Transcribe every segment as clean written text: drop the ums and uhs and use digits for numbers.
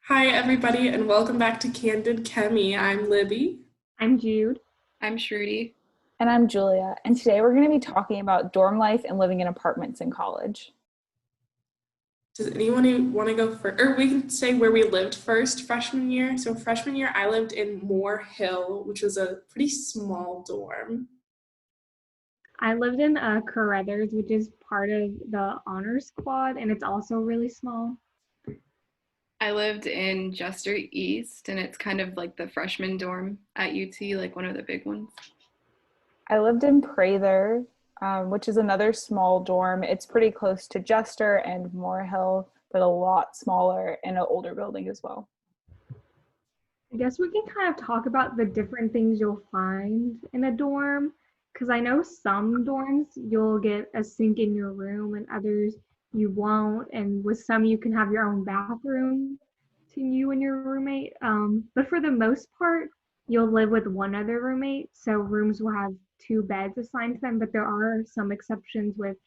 Hi, everybody, and welcome back to Candid Chemie. I'm Libby. I'm Jude. I'm Shruti. And I'm Julia, and today we're going to be talking about dorm life and living in apartments in college. Does anyone want to go first? Or we can say where we lived first freshman year. So, freshman year, I lived in Moore Hill, which was a pretty small dorm. I lived in Carruthers, which is part of the honor squad, and it's also really small. I lived in Jester East, and it's kind of like the freshman dorm at UT, like one of the big ones. I lived in Prather, which is another small dorm. It's pretty close to Jester and Moore Hill, but a lot smaller and an older building as well. I guess we can kind of talk about the different things you'll find in a dorm, because I know some dorms you'll get a sink in your room and others you won't, and with some you can have your own bathroom to you and your roommate. But for the most part, you'll live with one other roommate, so rooms will have two beds assigned to them, but there are some exceptions with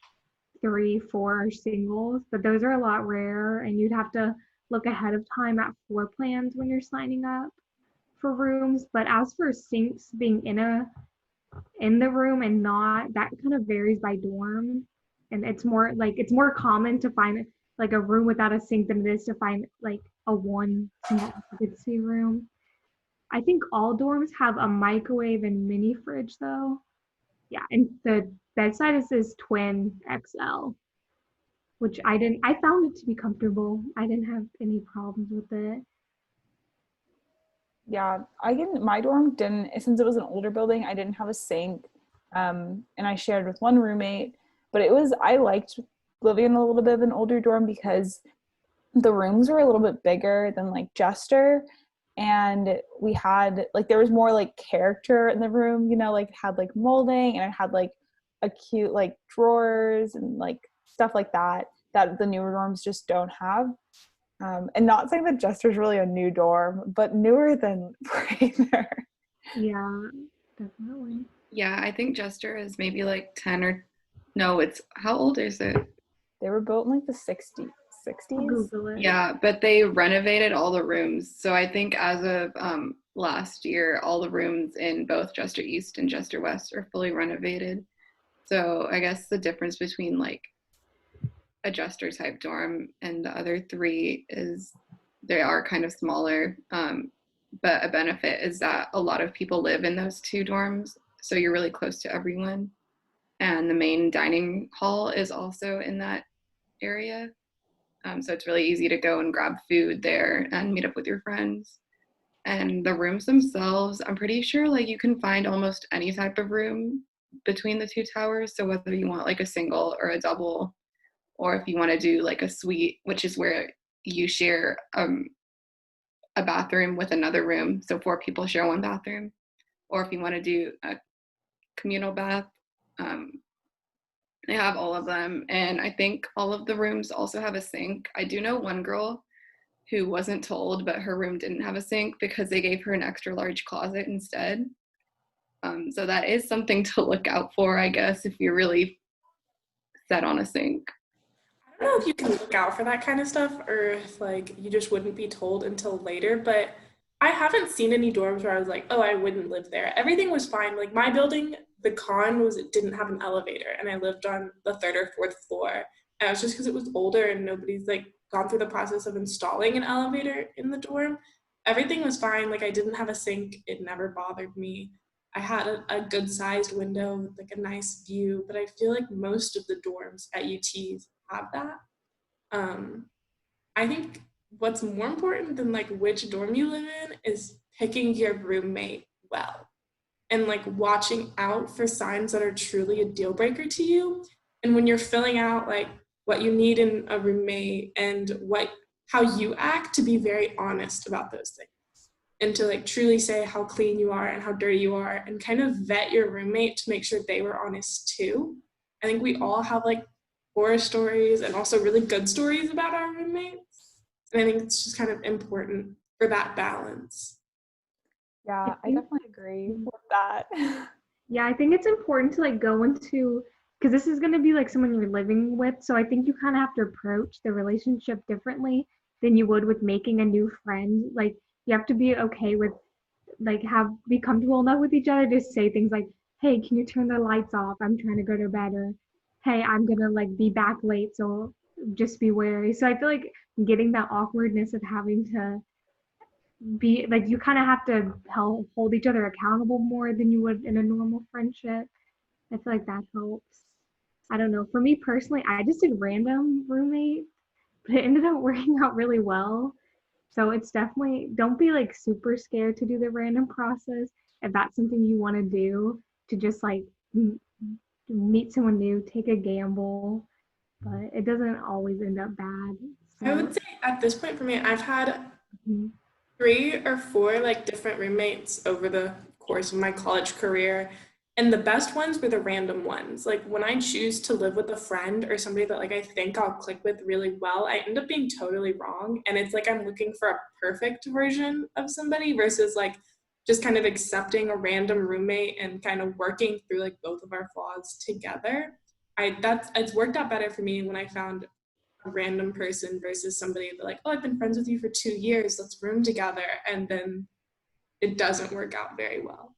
three, four singles, but those are a lot rarer, and you'd have to look ahead of time at floor plans when you're signing up for rooms. But as for sinks being in the room and not, that kind of varies by dorm. And it's more common to find like a room without a sink than it is to find like a one single occupancy room. I think all dorms have a microwave and mini fridge though. Yeah, and the bedside is this twin XL, which I found it to be comfortable. I didn't have any problems with it. Yeah, my dorm didn't, since it was an older building, I didn't have a sink. And I shared with one roommate, but I liked living in a little bit of an older dorm because the rooms were a little bit bigger than like Jester. And we had like, there was more like character in the room, like it had like molding and it had like a cute like drawers and like stuff like that the newer dorms just don't have. And not saying that Jester's really a new dorm, but newer than Prather. Yeah, definitely. Yeah, I think Jester is maybe like 10 or no, it's how old is it? They were built in like the I'll 60s. Google it. Yeah, but they renovated all the rooms. So I think as of last year, all the rooms in both Jester East and Jester West are fully renovated. So I guess the difference between like a Jester type dorm and the other three is they are kind of smaller. But a benefit is that a lot of people live in those two dorms, so you're really close to everyone. And the main dining hall is also in that area. So it's really easy to go and grab food there and meet up with your friends. And the rooms themselves, I'm pretty sure like you can find almost any type of room between the two towers. So whether you want like a single or a double, or if you want to do like a suite, which is where you share a bathroom with another room, so four people share one bathroom, or if you want to do a communal bath, um, they have all of them. And I think all of the rooms also have a sink. I do know one girl who wasn't told, but her room didn't have a sink because they gave her an extra large closet instead. So that is something to look out for, I guess, if you're really set on a sink. I don't know if you can look out for that kind of stuff or if, like, you just wouldn't be told until later, but I haven't seen any dorms where I was like, oh, I wouldn't live there. Everything was fine. Like, my building, the con was it didn't have an elevator, and I lived on the third or fourth floor. And it was just because it was older and nobody's like gone through the process of installing an elevator in the dorm. Everything was fine. Like I didn't have a sink. It never bothered me. I had a good sized window with like a nice view, but I feel like most of the dorms at UTs have that. Um, I think what's more important than like which dorm you live in is picking your roommate well and like watching out for signs that are truly a deal breaker to you. And when you're filling out like what you need in a roommate and what how you act to be very honest about those things and to like truly say how clean you are and how dirty you are and kind of vet your roommate to make sure they were honest too. I think we all have like horror stories and also really good stories about our roommates. And I think it's just kind of important for that balance. I Yeah, I think, definitely agree with that. yeah, I think it's important to like go into, because this is going to be like someone you're living with. So I think you kind of have to approach the relationship differently. than you would with making a new friend. Like you have to be okay with like be comfortable enough with each other to say things like, "Hey, can you turn the lights off? I'm trying to go to bed," or "Hey, I'm gonna like be back late, so just be wary." So I feel like getting that awkwardness of having to be like you kind of have to hold each other accountable more than you would in a normal friendship. I feel like that helps. I don't know. For me personally, I just did random roommate, but it ended up working out really well. So it's definitely don't be like super scared to do the random process if that's something you want to do to just like meet someone new, take a gamble, but it doesn't always end up bad. I So would say at this point for me, I've had mhm. 3 or 4 like different roommates over the course of my college career. And the best ones were the random ones. Like when I choose to live with a friend or somebody that like I think I'll click with really well, I end up being totally wrong. And it's like I'm looking for a perfect version of somebody versus like just kind of accepting a random roommate and kind of working through like both of our flaws together. It's worked out better for me when I found a random person versus somebody that like, oh, I've been friends with you for 2 years, let's room together, and then it doesn't work out very well.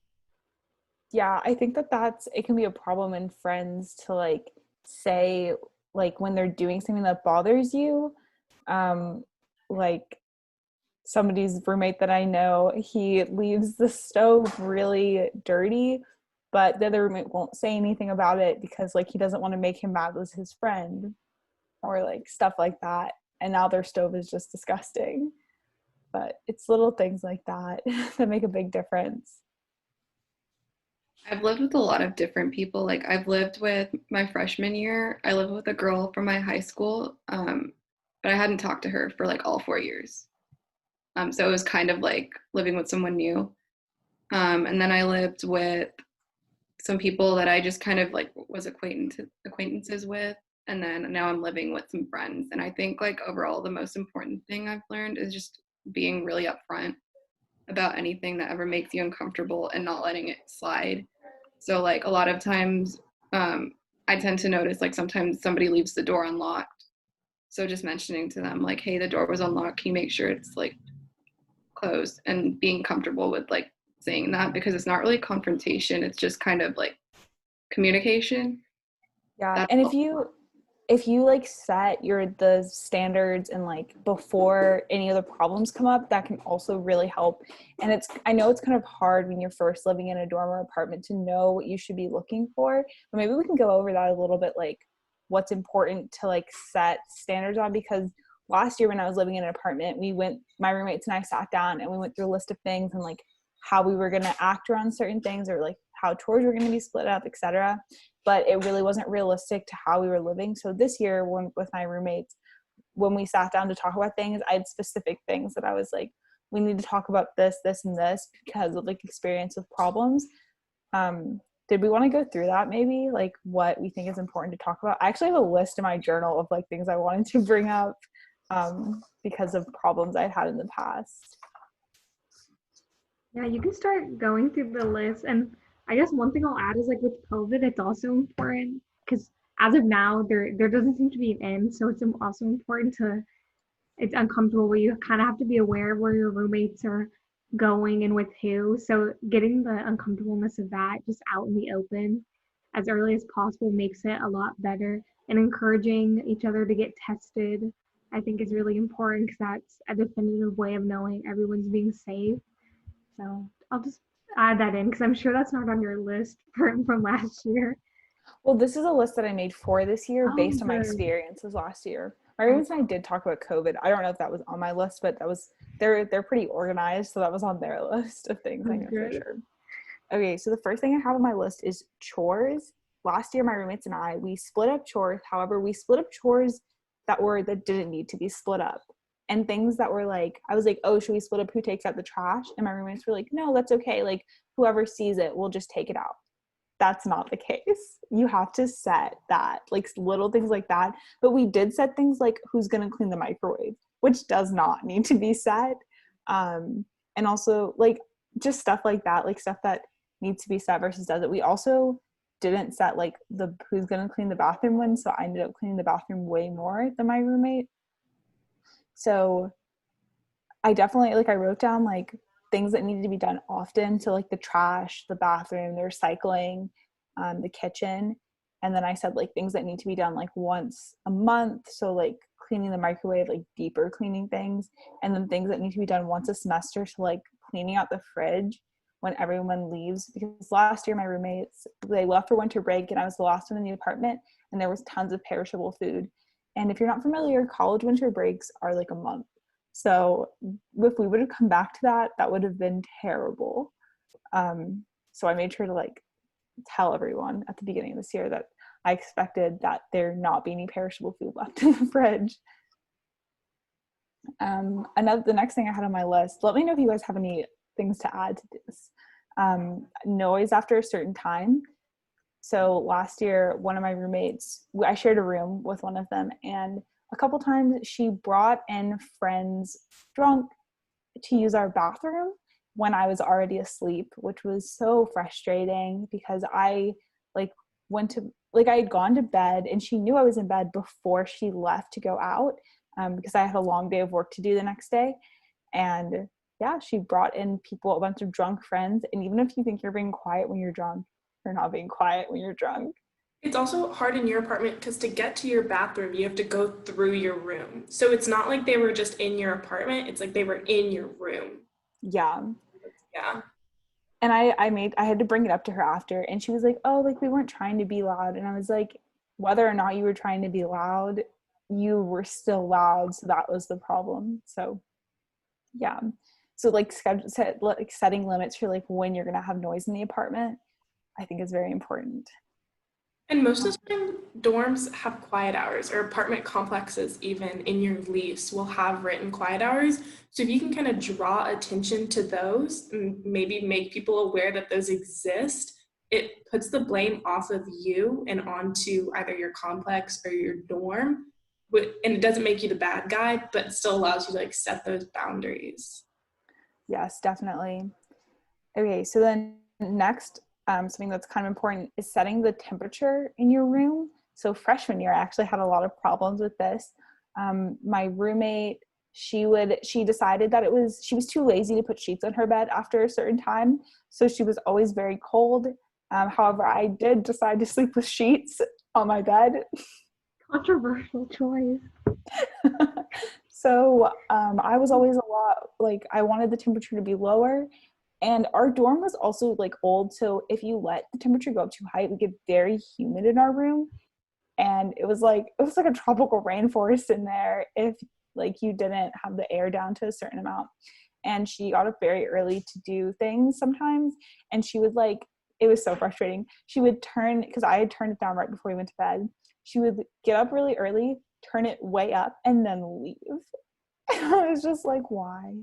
Yeah, I think that it can be a problem in friends to like say like when they're doing something that bothers you, um like somebody's roommate that I know, he leaves the stove really dirty, but the other roommate won't say anything about it because like he doesn't want to make him mad with his friend or like stuff like that. And now their stove is just disgusting. But it's little things like that that make a big difference. I've lived with a lot of different people. Like I've lived with my freshman year, I lived with a girl from my high school, but I hadn't talked to her for like all 4 years. So it was kind of like living with someone new. And then I lived with some people that I just kind of like was acquaintances with. And then now I'm living with some friends. And I think like overall, the most important thing I've learned is just being really upfront about anything that ever makes you uncomfortable and not letting it slide. So like a lot of times, I tend to notice like sometimes somebody leaves the door unlocked. So just mentioning to them like, hey, the door was unlocked. Can you make sure it's like closed, and being comfortable with like saying that, because it's not really confrontation. It's just kind of like communication. Yeah, That's and all. if you like set the standards and like before any other problems come up, that can also really help. And I know it's kind of hard when you're first living in a dorm or apartment to know what you should be looking for, but maybe we can go over that a little bit, like what's important to like set standards on. Because last year when I was living in an apartment, my roommates and I sat down and we went through a list of things and like how we were going to act around certain things, or like how chores were going to be split up, etc. But it really wasn't realistic to how we were living. So this year, with my roommates, when we sat down to talk about things, I had specific things that I was like, we need to talk about this, this, and this because of like experience with problems. Did we want to go through that maybe? Like what we think is important to talk about? I actually have a list in my journal of like things I wanted to bring up because of problems I've had in the past. Yeah, you can start going through the list. And I guess one thing I'll add is like with COVID, it's also important because as of now, there doesn't seem to be an end. So it's also important it's uncomfortable where you kind of have to be aware of where your roommates are going and with who. So getting the uncomfortableness of that just out in the open as early as possible makes it a lot better. And encouraging each other to get tested, I think is really important because that's a definitive way of knowing everyone's being safe. So I'll just add that in because I'm sure that's not on your list from last year. Well, this is a list that I made for this year Oh, based on my good. experiences last year. My roommates and I did talk about COVID. I don't know if that was on my list, but they're pretty organized, so that was on their list of things I Oh, know for good. sure. Okay, so the first thing I have on my list is chores. Last year, my roommates and I, we split up chores. However, we split up chores that didn't need to be split up. And things that were like, I was like, oh, should we split up who takes out the trash? And my roommates were like, no, that's okay. Like, whoever sees it, we'll just take it out. That's not the case. You have to set that, like little things like that. But we did set things like who's going to clean the microwave, which does not need to be set. And also like just stuff like that, like stuff that needs to be set versus doesn't. We also didn't set like the who's going to clean the bathroom one. So I ended up cleaning the bathroom way more than my roommate. So I definitely, like, I wrote down like things that needed to be done often. So like the trash, the bathroom, the recycling, the kitchen. And then I said like things that need to be done like once a month. So like cleaning the microwave, like deeper cleaning things. And then things that need to be done once a semester. So like cleaning out the fridge when everyone leaves. Because last year my roommates, they left for winter break and I was the last one in the apartment and there was tons of perishable food. And if you're not familiar, college winter breaks are like a month. So if we would have come back to that, that would have been terrible. So I made sure to like tell everyone at the beginning of this year that I expected that there not be any perishable food left in the fridge. The next thing I had on my list, let me know if you guys have any things to add to this. Noise after a certain time. So last year, one of my roommates, I shared a room with one of them, and a couple times she brought in friends drunk to use our bathroom when I was already asleep, which was so frustrating because I like I had gone to bed and she knew I was in bed before she left to go out, because I had a long day of work to do the next day. And yeah, she brought in people, a bunch of drunk friends. And even if you think you're being quiet when you're drunk, you're not being quiet when you're drunk. It's also hard in your apartment because to get to your bathroom, you have to go through your room. So it's not like they were just in your apartment, it's like they were in your room. Yeah. Yeah. And I had to bring it up to her after, and she was like, oh, like we weren't trying to be loud. And I was like, whether or not you were trying to be loud, you were still loud, so that was the problem. So yeah. So like setting limits for like when you're gonna have noise in the apartment, I think is very important. And most of the time, dorms have quiet hours, or apartment complexes, even in your lease, will have written quiet hours. So if you can kind of draw attention to those and maybe make people aware that those exist, it puts the blame off of you and onto either your complex or your dorm. And it doesn't make you the bad guy, but it still allows you to like set those boundaries. Yes, definitely. Okay, so then next, something that's kind of important is setting the temperature in your room. So freshman year, I actually had a lot of problems with this. My roommate, she decided that she was too lazy to put sheets on her bed after a certain time. So she was always very cold. However, I did decide to sleep with sheets on my bed. Controversial choice. So I was always a lot, like, I wanted the temperature to be lower. And our dorm was also like old, so if you let the temperature go up too high, it would get very humid in our room. And it was like a tropical rainforest in there if like you didn't have the air down to a certain amount. And she got up very early to do things sometimes, and she would like, it was so frustrating. She would turn, because I had turned it down right before we went to bed. She would get up really early, turn it way up, and then leave. I was just like, why?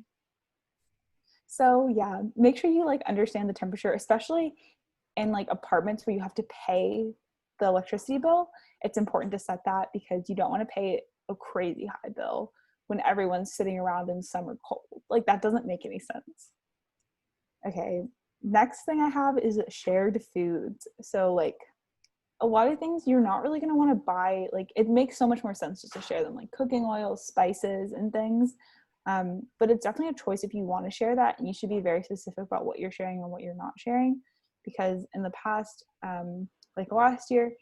So yeah, make sure you like understand the temperature, especially in like apartments where you have to pay the electricity bill. It's important to set that because you don't want to pay a crazy high bill when everyone's sitting around in summer cold. Like that doesn't make any sense. Okay, next thing I have is shared foods. So like a lot of things you're not really going to want to buy. Like it makes so much more sense just to share them, like cooking oil, spices, and things. But it's definitely a choice if you want to share that, and you should be very specific about what you're sharing and what you're not sharing. Because in the past, like last year,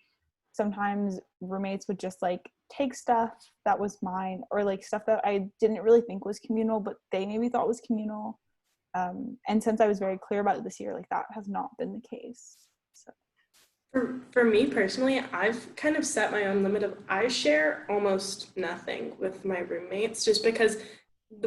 sometimes roommates would just like take stuff that was mine, or like stuff that I didn't really think was communal, but they maybe thought was communal. And since I was very clear about it this year, like that has not been the case. So. For me personally, I've kind of set my own limit of I share almost nothing with my roommates just because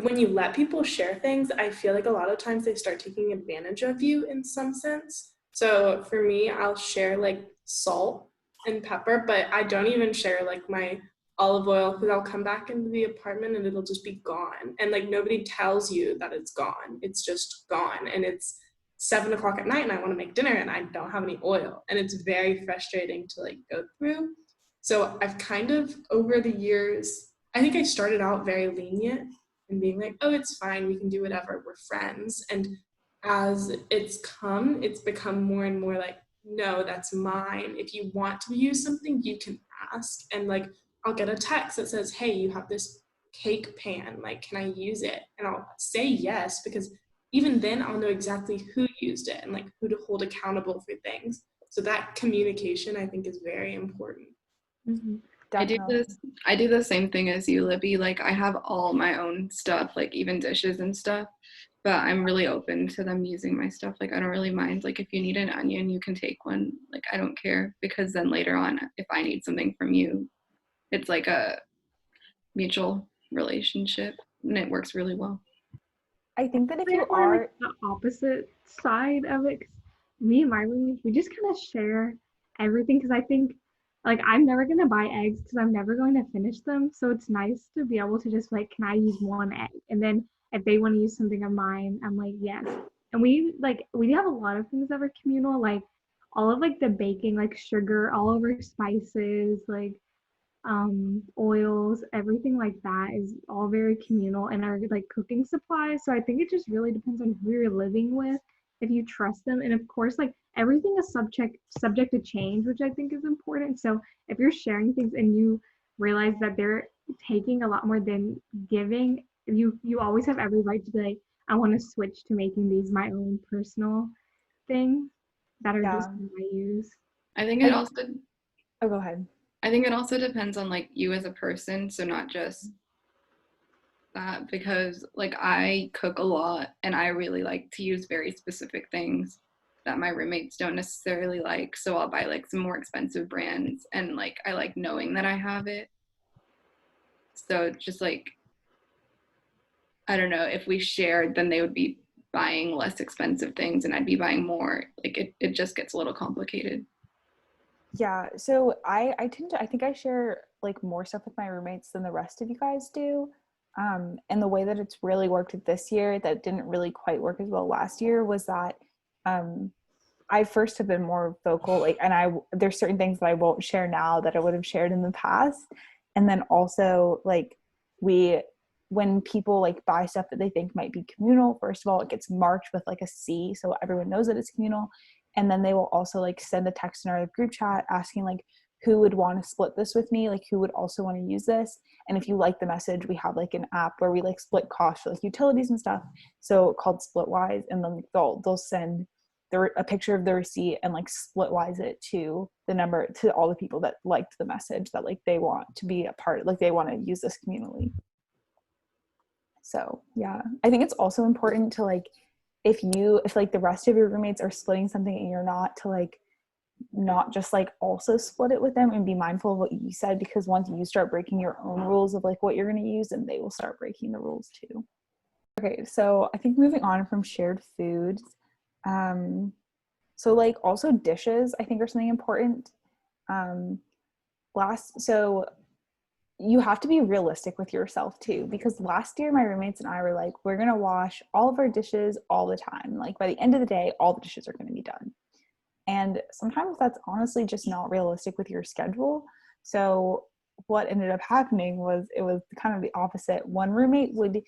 when you let people share things, I feel like a lot of times they start taking advantage of you in some sense. So for me, I'll share like salt and pepper, but I don't even share like my olive oil because I'll come back into the apartment and it'll just be gone. And like nobody tells you that it's gone. It's just gone. And it's 7 o'clock at night and I want to make dinner and I don't have any oil. And it's very frustrating to like go through. So I've kind of over the years, I think I started out very lenient and being like, oh, it's fine, we can do whatever, we're friends. And as it's become more and more like, no, that's mine. If you want to use something, you can ask. And like, I'll get a text that says, hey, you have this cake pan, like, can I use it? And I'll say yes, because even then I'll know exactly who used it and like who to hold accountable for things. So that communication, I think, is very important. Mm-hmm. Definitely. I do the same thing as you, Libby. Like I have all my own stuff, like even dishes and stuff. But I'm really open to them using my stuff. Like I don't really mind. Like if you need an onion, you can take one. Like I don't care, because then later on, if I need something from you, it's like a mutual relationship, and it works really well. I think that if They're you more like are, the opposite side of it. 'Cause me and my roommates, we just kind of share everything because I think like I'm never gonna buy eggs because I'm never going to finish them. So it's nice to be able to just like, can I use one egg? And then if they want to use something of mine, I'm like, yes. And we have a lot of things that are communal, like all of like the baking, like sugar, all of our spices, like oils, everything like that is all very communal and our like cooking supplies. So I think it just really depends on who you're living with, if you trust them. And of course, like everything is subject to change, which I think is important. So if you're sharing things and you realize that they're taking a lot more than giving, you always have every right to be like, I want to switch to making these my own personal things that are just yeah. my use. I think it And also oh, go ahead. I think it also depends on like you as a person, so not just that, because like I cook a lot and I really like to use very specific things that my roommates don't necessarily like. So I'll buy like some more expensive brands, and like I like knowing that I have it. So just like, I don't know, if we shared, then they would be buying less expensive things and I'd be buying more. Like it just gets a little complicated. Yeah, so I tend to I think I share like more stuff with my roommates than the rest of you guys do. And the way that it's really worked this year that didn't really quite work as well last year was that um I first have been more vocal, like, and there's certain things that I won't share now that I would have shared in the past. And then also like we when people like buy stuff that they think might be communal, first of all, it gets marked with like a C so everyone knows that it's communal. And then they will also like send a text in our group chat asking like who would want to split this with me, like who would also want to use this. And if you like the message, we have like an app where we like split costs for like utilities and stuff, so called Splitwise. And then they'll send a picture of the receipt and like splitwise it to the number to all the people that liked the message that like they want to be a part, like they want to use this communally. So yeah, I think it's also important to like if like the rest of your roommates are splitting something and you're not, to like not just like also split it with them and be mindful of what you said, because once you start breaking your own rules of like what you're going to use, and they will start breaking the rules too. Okay, so I think moving on from shared foods, so like also dishes I think are something important. um so you have to be realistic with yourself too, because last year my roommates and I were like, we're going to wash all of our dishes all the time, like by the end of the day all the dishes are going to be done. And sometimes that's honestly just not realistic with your schedule. So what ended up happening was it was kind of the opposite. One roommate would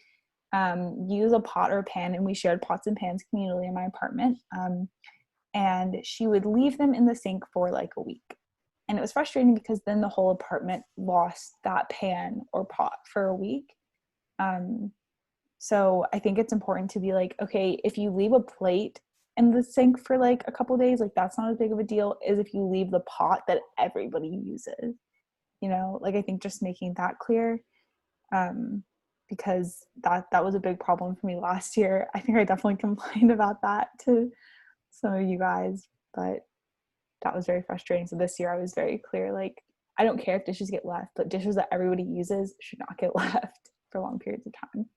use a pot or a pan, and we shared pots and pans communally in my apartment. And she would leave them in the sink for like a week. And it was frustrating because then the whole apartment lost that pan or pot for a week. So I think it's important to be like, okay, if you leave a plate in the sink for like a couple days, like that's not as big of a deal as if you leave the pot that everybody uses, like I think just making that clear. Because that was a big problem for me last year. I think I definitely complained about that to some of you guys, but that was very frustrating. So this year I was very clear, like, I don't care if dishes get left, but dishes that everybody uses should not get left for long periods of time.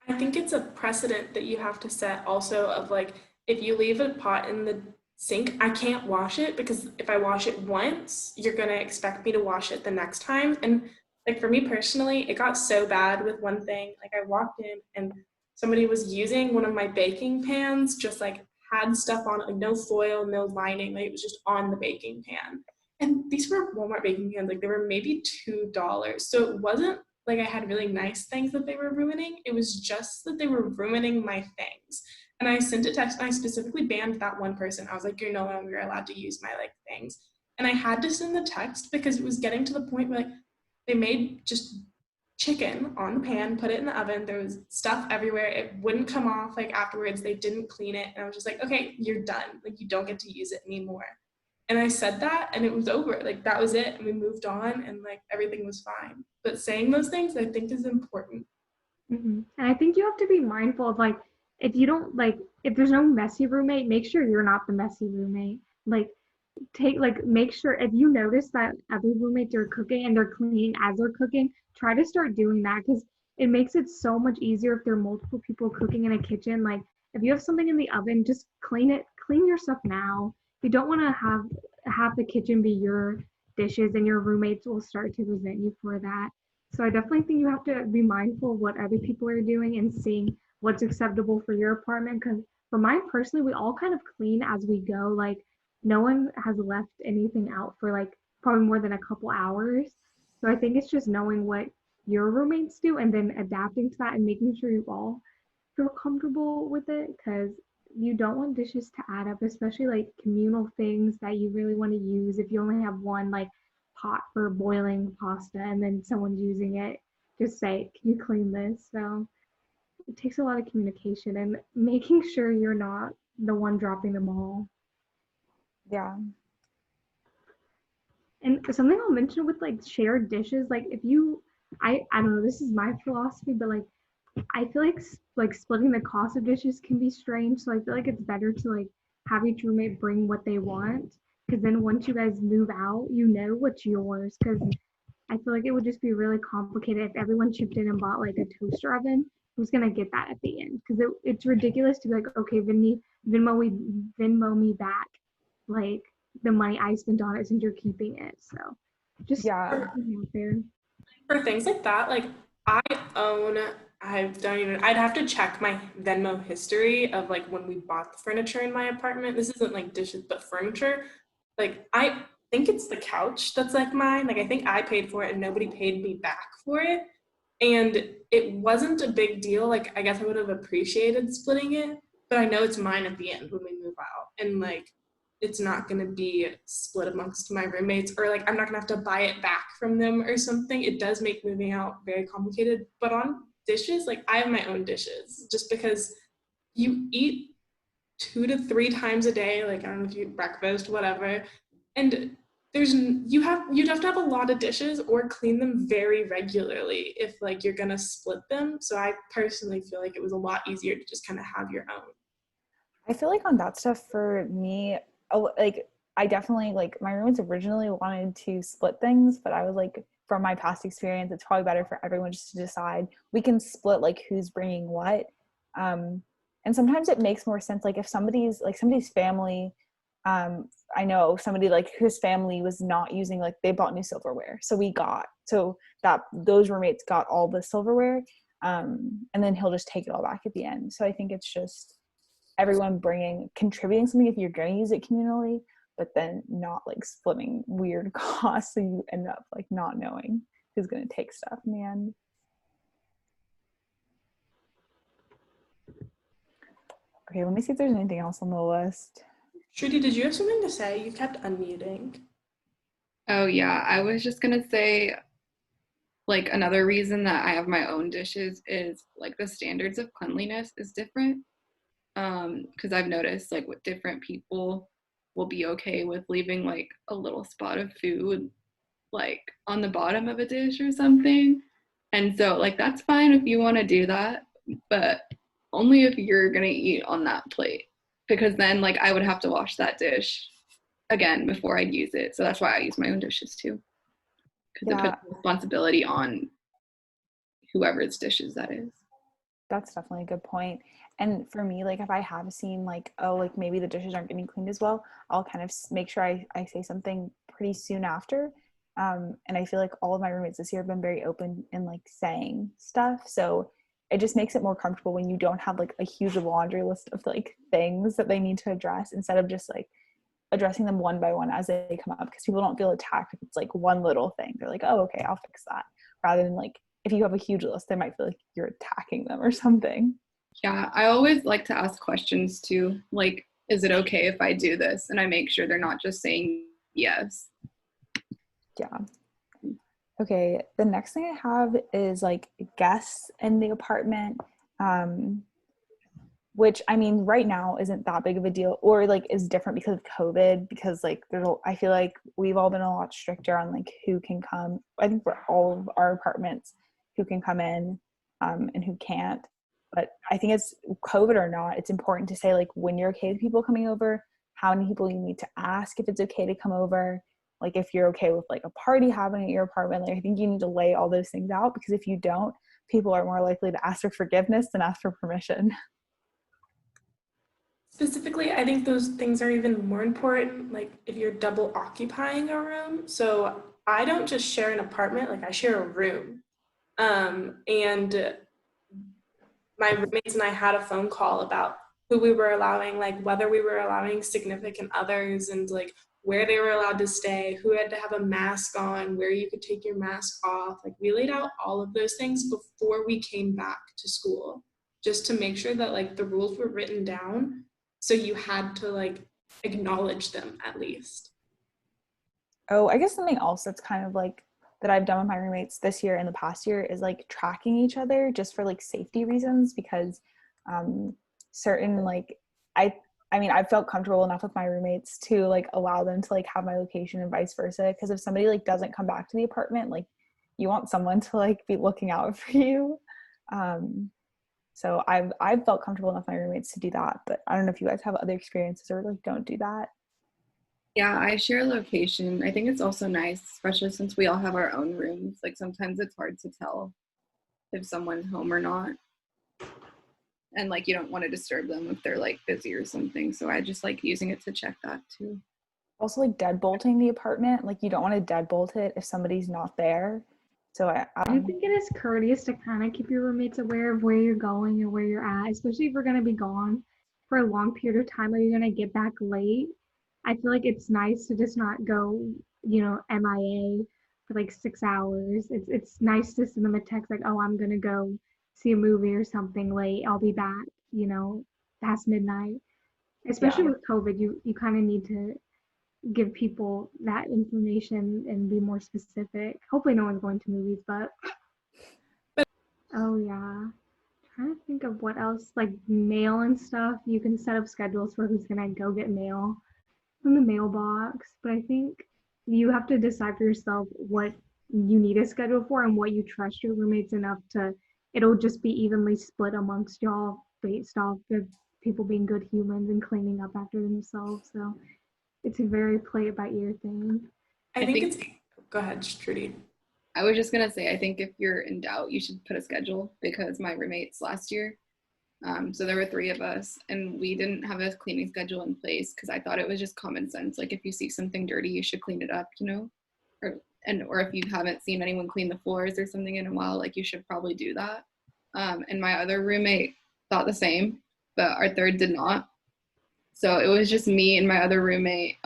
I think it's a precedent that you have to set also of like, if you leave a pot in the sink, I can't wash it, because if I wash it once, you're going to expect me to wash it the next time. And like for me personally, it got so bad with one thing. Like I walked in and somebody was using one of my baking pans, just like had stuff on it, like no foil, no lining, like it was just on the baking pan. And these were Walmart baking pans, like they were maybe $2. So it wasn't like I had really nice things that they were ruining. It was just that they were ruining my things. And I sent a text and I specifically banned that one person. I was like, you're no longer allowed to use my like things. And I had to send the text because it was getting to the point where like they made just chicken on the pan, put it in the oven. There was stuff everywhere. It wouldn't come off like afterwards. They didn't clean it. And I was just like, okay, you're done. Like, you don't get to use it anymore. And I said that and it was over. Like, that was it. And we moved on and like everything was fine. But saying those things I think is important. And I think you have to be mindful of like if you don't like if there's no messy roommate, make sure you're not the messy roommate. Like make sure if you notice that other roommates are cooking and they're cleaning as they're cooking, try to start doing that because it makes it so much easier if there are multiple people cooking in a kitchen. Like if you have something in the oven, just clean your stuff now. You don't want to have the kitchen be your dishes and your roommates will start to resent you for that. So I definitely think you have to be mindful of what other people are doing and seeing what's acceptable for your apartment. Because for mine personally, we all kind of clean as we go. Like no one has left anything out for like probably more than a couple hours. So I think it's just knowing what your roommates do and then adapting to that and making sure you all feel comfortable with it because you don't want dishes to add up, especially like communal things that you really want to use. If you only have one like pot for boiling pasta and then someone's using it, just say, can you clean this? So it takes a lot of communication and making sure you're not the one dropping them all. Yeah. And something I'll mention with like shared dishes, like if you, I don't know, this is my philosophy, but like I feel like splitting the cost of dishes can be strange. So I feel like it's better to like have each roommate bring what they want, because then once you guys move out, you know what's yours. Because I feel like it would just be really complicated if everyone chipped in and bought like a toaster oven. Who's gonna get that at the end? Because it's ridiculous to be like, okay, Venmo me back, like the money I spent on it since you're keeping it. So just Yeah. out there. For things like that, like I own, I'd have to check my Venmo history of like when we bought the furniture in my apartment. This isn't like dishes, but furniture. Like I think it's the couch that's like mine. Like I think I paid for it and nobody paid me back for it. And it wasn't a big deal. Like I guess I would have appreciated splitting it, but I know it's mine at the end when we move out. And like it's not going to be split amongst my roommates or like I'm not going to have to buy it back from them or something. It does make moving out very complicated. But on dishes, like I have my own dishes just because you eat 2 to 3 times a day. Like I don't know if you eat breakfast, whatever. And you'd have to have a lot of dishes or clean them very regularly if like you're going to split them. So I personally feel like it was a lot easier to just kind of have your own. I feel like on that stuff for me, like I definitely like my roommates originally wanted to split things, but I was like, from my past experience, it's probably better for everyone just to decide. We can split like who's bringing what, and sometimes it makes more sense. Like if somebody's family, I know somebody like whose family was not using like they bought new silverware, so that those roommates got all the silverware, and then he'll just take it all back at the end. So I think it's just everyone contributing something if you're going to use it communally, but then not like splitting weird costs so you end up like not knowing who's going to take stuff in the end. Okay, let me see if there's anything else on the list. Shruti, did you have something to say? You kept unmuting. Oh yeah, I was just gonna say, like another reason that I have my own dishes is like the standards of cleanliness is different. Because I've noticed like with different people will be okay with leaving like a little spot of food like on the bottom of a dish or something. And so like that's fine if you want to do that, but only if you're gonna eat on that plate. Because then like I would have to wash that dish again before I'd use it. So that's why I use my own dishes too. Because it Yeah, puts responsibility on whoever's dishes that is. that's definitely a good point. And for me, like if I have seen like, oh, like maybe the dishes aren't getting cleaned as well, I'll kind of make sure I say something pretty soon after. And I feel like all of my roommates this year have been very open in like saying stuff. So it just makes it more comfortable when you don't have like a huge laundry list of like things that they need to address instead of just like addressing them one by one as they come up, because people don't feel attacked if it's like one little thing. They're like, oh, okay, I'll fix that. Rather than like if you have a huge list, they might feel like you're attacking them or something. Yeah, I always like to ask questions too. Like, is it okay if I do this? And I make sure they're not just saying yes. Yeah. Okay, the next thing I have is like guests in the apartment, which I mean, right now isn't that big of a deal, or like is different because of COVID. Because like I feel like we've all been a lot stricter on like who can come. I think for all of our apartments, who can come in, and who can't. But I think it's COVID or not, it's important to say like when you're okay with people coming over, how many people you need to ask if it's okay to come over. Like if you're okay with like a party happening at your apartment, like I think you need to lay all those things out, because if you don't, people are more likely to ask for forgiveness than ask for permission. Specifically, I think those things are even more important, like if you're double occupying a room. So I don't just share an apartment, like I share a room. And my roommates and I had a phone call about who we were allowing, like whether we were allowing significant others and like where they were allowed to stay, who had to have a mask on, where you could take your mask off. Like we laid out all of those things before we came back to school, just to make sure that like the rules were written down. So you had to like acknowledge them at least. Oh, I guess something else that's kind of like that I've done with my roommates this year and the past year is like tracking each other just for like safety reasons, because um certain like I I mean, I felt comfortable enough with my roommates to like allow them to like have my location and vice versa, because if somebody like doesn't come back to the apartment, like you want someone to like be looking out for you. Um so I've felt comfortable enough with my roommates to do that, but I don't know if you guys have other experiences or like don't do that. Yeah, I share location. I think it's also nice, especially since we all have our own rooms. Like sometimes it's hard to tell if someone's home or not. And like you don't want to disturb them if they're like busy or something. So I just like using it to check that too. Also like deadbolting the apartment, like you don't want to deadbolt it if somebody's not there. So I do think it is courteous to kind of keep your roommates aware of where you're going and where you're at, especially if you're going to be gone for a long period of time or you're going to get back late. I feel like it's nice to just not go, MIA for like 6 hours. It's nice to send them a text like, oh, I'm going to go see a movie or something late. I'll be back, past midnight. Especially yeah. with COVID, you kind of need to give people that information and be more specific. Hopefully no one's going to movies, but oh yeah. Trying to think of what else, like mail and stuff. You can set up schedules for who's gonna go get mail from the mailbox. But I think you have to decide for yourself what you need a schedule for and what you trust your roommates enough to it'll just be evenly split amongst y'all based off of people being good humans and cleaning up after themselves. So it's a very play it by ear thing. I I think think it's, go ahead, Trudy. I was just gonna say I think if you're in doubt, you should put a schedule, because my roommates last year, so there were three of us, and we didn't have a cleaning schedule in place because I thought it was just common sense. Like if you see something dirty, you should clean it up, or if you haven't seen anyone clean the floors or something in a while, like you should probably do that. And my other roommate thought the same, but our third did not. So it was just me and my other roommate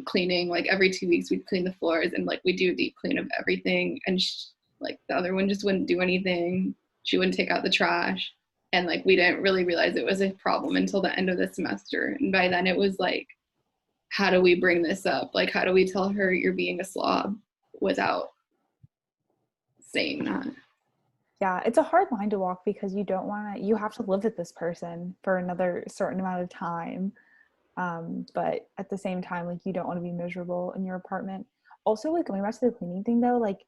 cleaning. Like every 2 weeks we'd clean the floors, and like we do a deep clean of everything. And like the other one just wouldn't do anything. She wouldn't take out the trash. And like we didn't really realize it was a problem until the end of the semester. And by then it was like, how do we bring this up? Like, how do we tell her you're being a slob without saying that? Yeah, it's a hard line to walk, because you have to live with this person for another certain amount of time. But at the same time, like you don't want to be miserable in your apartment. Also, like going back to the cleaning thing though, like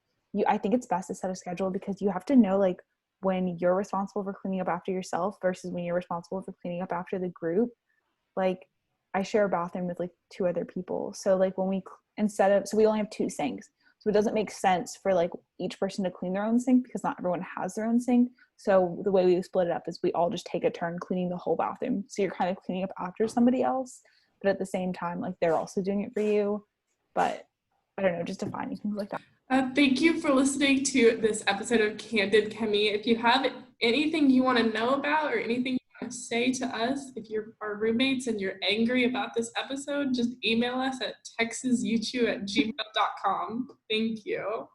I think it's best to set a schedule, because you have to know like when you're responsible for cleaning up after yourself versus when you're responsible for cleaning up after the group. Like I share a bathroom with like two other people. So like when we only have two sinks. So it doesn't make sense for like each person to clean their own sink, because not everyone has their own sink. So the way we split it up is we all just take a turn cleaning the whole bathroom. So you're kind of cleaning up after somebody else, but at the same time, like they're also doing it for you. But I don't know, just defining things like that. Thank you for listening to this episode of Candid Chemie. If you have anything you want to know about or anything you want to say to us, if you're our roommates and you're angry about this episode, just email us at texasyouchew@gmail.com. Thank you.